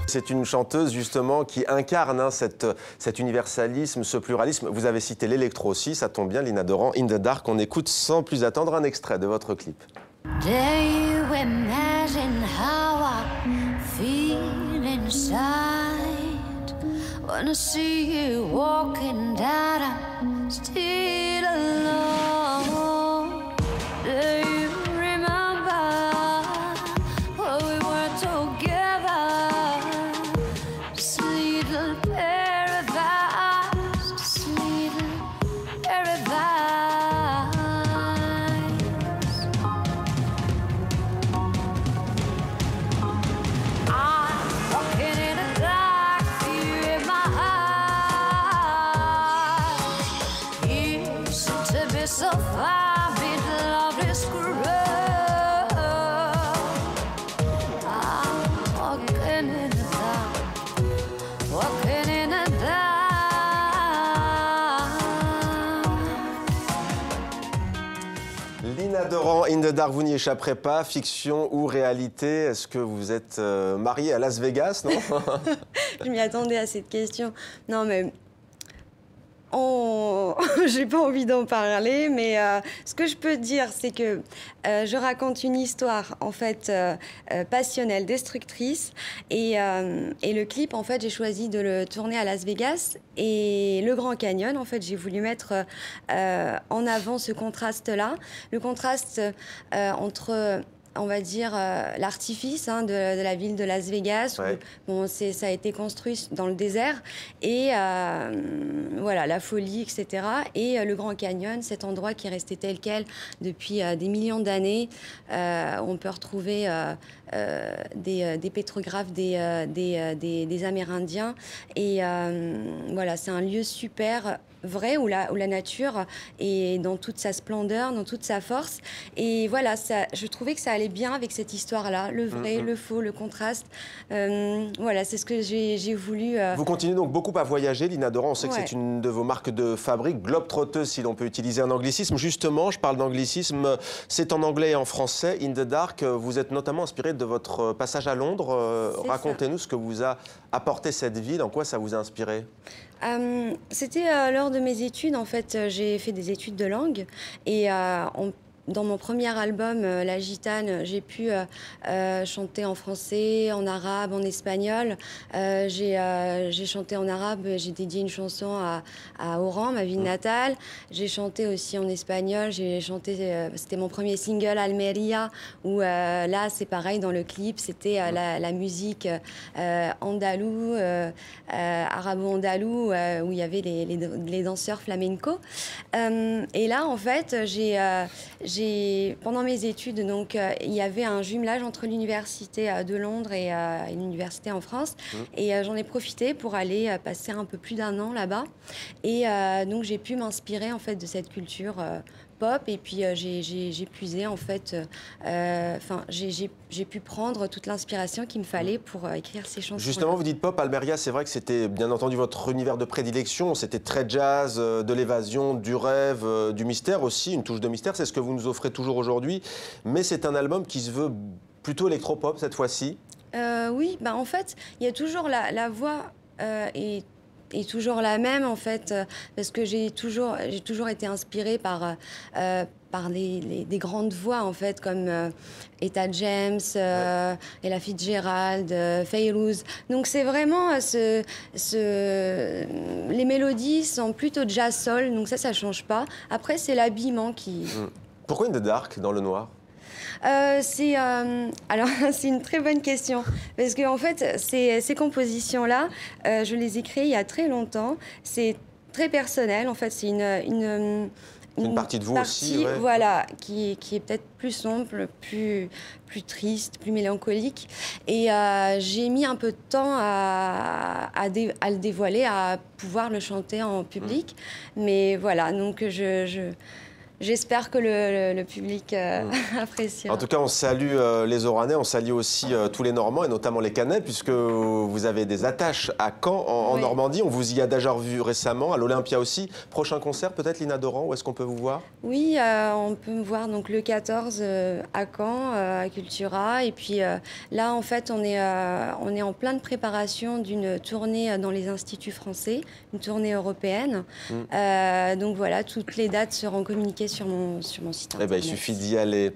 C'est une chanteuse justement qui incarne cet universalisme, ce pluralisme. Vous avez cité l'électro aussi, ça tombe bien, Lina Doran, In the Dark. On écoute sans plus attendre un extrait de votre clip. Dare you imagine how I feel inside? Wanna see you walking down, I'm still alone. Do you remember when we were together? Just a little paradise, just a little paradise. I'm walking in the dark, you in my heart. You seem to be so far below this groove. I'm walking in the dark, walking in the dark. Lina Doran, In the Dark, vous n'y échapperez pas. Fiction ou réalité? Est-ce que vous êtes mariée à Las Vegas, non? Je m'y attendais à cette question. Non, mais j'ai pas envie d'en parler, mais ce que je peux dire, c'est que je raconte une histoire en fait passionnelle, destructrice, et le clip, en fait, j'ai choisi de le tourner à Las Vegas et le Grand Canyon. En fait, j'ai voulu mettre en avant ce contraste-là, le contraste entre on va dire, l'artifice de la ville de Las Vegas. Ouais. Où, bon, ça a été construit dans le désert. Et voilà, la folie, etc. Et le Grand Canyon, cet endroit qui est resté tel quel depuis des millions d'années. On peut retrouver des pétrographes des Amérindiens. Et voilà, c'est un lieu super vrai où la nature est dans toute sa splendeur, dans toute sa force. Et voilà, je trouvais que ça allait bien avec cette histoire-là, le vrai, le faux, le contraste. Voilà, c'est ce que j'ai voulu... Vous continuez donc beaucoup à voyager, Lina Doran. On sait que Ouais. c'est une de vos marques de fabrique, globe-trotteuse, si l'on peut utiliser un anglicisme. Justement, je parle d'anglicisme, c'est en anglais et en français. In the Dark, vous êtes notamment inspiré de votre passage à Londres. Racontez-nous ce que vous a apporté cette ville, en quoi ça vous a inspiré? C'était lors de mes études, en fait, j'ai fait des études de langue et dans mon premier album, La Gitane, j'ai pu chanter en français, en arabe, en espagnol. J'ai chanté en arabe, j'ai dédié une chanson à Oran, ma ville natale. J'ai chanté aussi en espagnol, j'ai chanté, c'était mon premier single, Almeria, où là, c'est pareil, dans le clip, c'était la musique andalou, arabo-andalou, où il y avait les danseurs flamenco. Et là, en fait, pendant mes études, donc, il y avait un jumelage entre l'université de Londres et l'université en France. Et j'en ai profité pour aller passer un peu plus d'1 an là-bas. Et donc, j'ai pu m'inspirer en fait de cette culture pop. Et puis, j'ai puisé en fait... j'ai pu prendre toute l'inspiration qu'il me fallait pour écrire ces chansons. Justement, vous dites pop, Almeria, c'est vrai que c'était bien entendu votre univers de prédilection. C'était très jazz, de l'évasion, du rêve, du mystère aussi, une touche de mystère. C'est ce que vous nous offrez toujours aujourd'hui. Mais c'est un album qui se veut plutôt électropop cette fois-ci. Oui, bah, en fait, il y a toujours la voix est toujours la même, en fait, parce que j'ai toujours été inspirée par des grandes voix, en fait, comme Etta James, Ella Fitzgerald, Fayrouz. Donc c'est vraiment les mélodies sont plutôt jazz-soul, donc ça change pas. Après, c'est l'habillement qui... Pourquoi In the Dark, dans le noir? Alors, c'est une très bonne question. Parce que, en fait, ces compositions-là, je les ai créées il y a très longtemps. C'est très personnel. En fait, c'est une partie de vous aussi, ouais. Voilà, qui est peut-être plus sombre, plus triste, plus mélancolique. Et j'ai mis un peu de temps à le dévoiler, à pouvoir le chanter en public. Mais voilà, donc J'espère que le public appréciera. En tout cas, on salue les Oranais, on salue aussi tous les Normands et notamment les Canets, puisque vous avez des attaches à Caen, en Normandie. On vous y a déjà vu récemment, à l'Olympia aussi. Prochain concert, peut-être, Lina Doran, où est-ce qu'on peut vous voir? Oui, on peut me voir donc, le 14 à Caen, à Cultura. Et puis là, en fait, on est en pleine préparation d'une tournée dans les instituts français, une tournée européenne. Donc voilà, toutes les dates seront communiquées sur mon site internet. Eh ben, il suffit d'y aller.